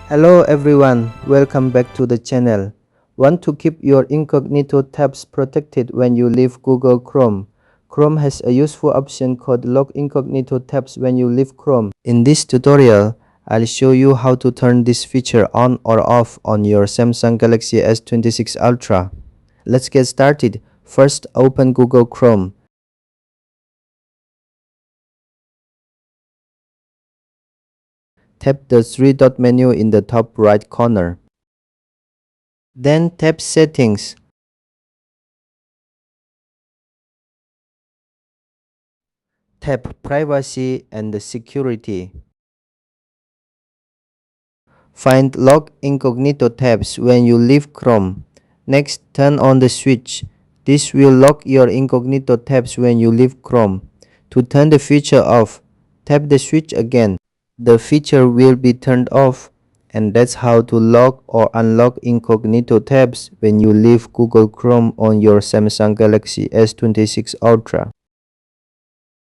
Hello everyone, welcome back to the channel. Want to keep your incognito tabs protected when you leave Google Chrome? Chrome has a useful option called Lock Incognito Tabs when you leave Chrome. In this tutorial, I'll show you how to turn this feature on or off on your Samsung Galaxy S26 Ultra. Let's get started. First, open Google Chrome. Tap the three-dot menu in the top right corner. Then tap Settings. Tap Privacy and Security. Find Lock Incognito Tabs when you leave Chrome. Next, turn on the switch. This will lock your incognito tabs when you leave Chrome. To turn the feature off, tap the switch again. The feature will be turned off, and that's how to lock or unlock incognito tabs when you leave Google Chrome on your Samsung Galaxy S26 Ultra.